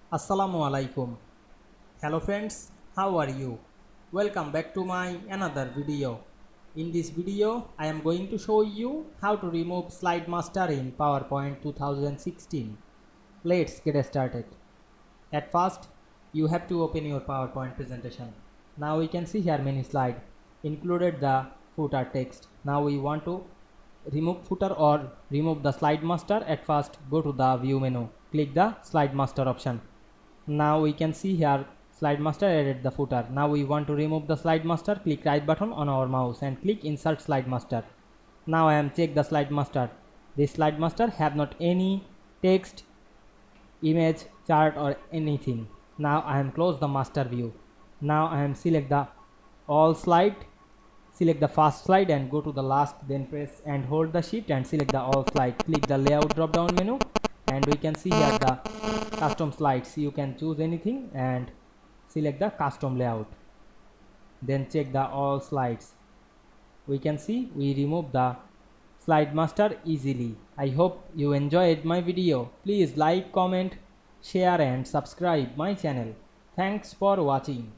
Assalamu Walaikum. Hello friends, how are you? Welcome back to my another video. In this video, I am going to show you how to remove slide master in PowerPoint 2016. Let's get started. At first, you have to open your PowerPoint presentation. Now we can see here many slides, included the footer text. Now we want to remove footer or remove the slide master. At first, go to the view menu, click the slide master option. Now we can see here slide master added the footer. Now we want to remove the slide master, click right button on our mouse and click insert slide master. Now I am check the slide master. This slide master have not any text, image, chart or anything. Now I am close the master view. Now I am select the all slide, select the first slide and go to the last, then press and hold the shift and select the all slide. Click the layout drop down menu and we can see here the custom slides. You can choose anything and select the custom layout, then check the all slides. We can see we remove the slide master easily. I hope you enjoyed my video. Please like, comment, share and subscribe my channel. Thanks for watching.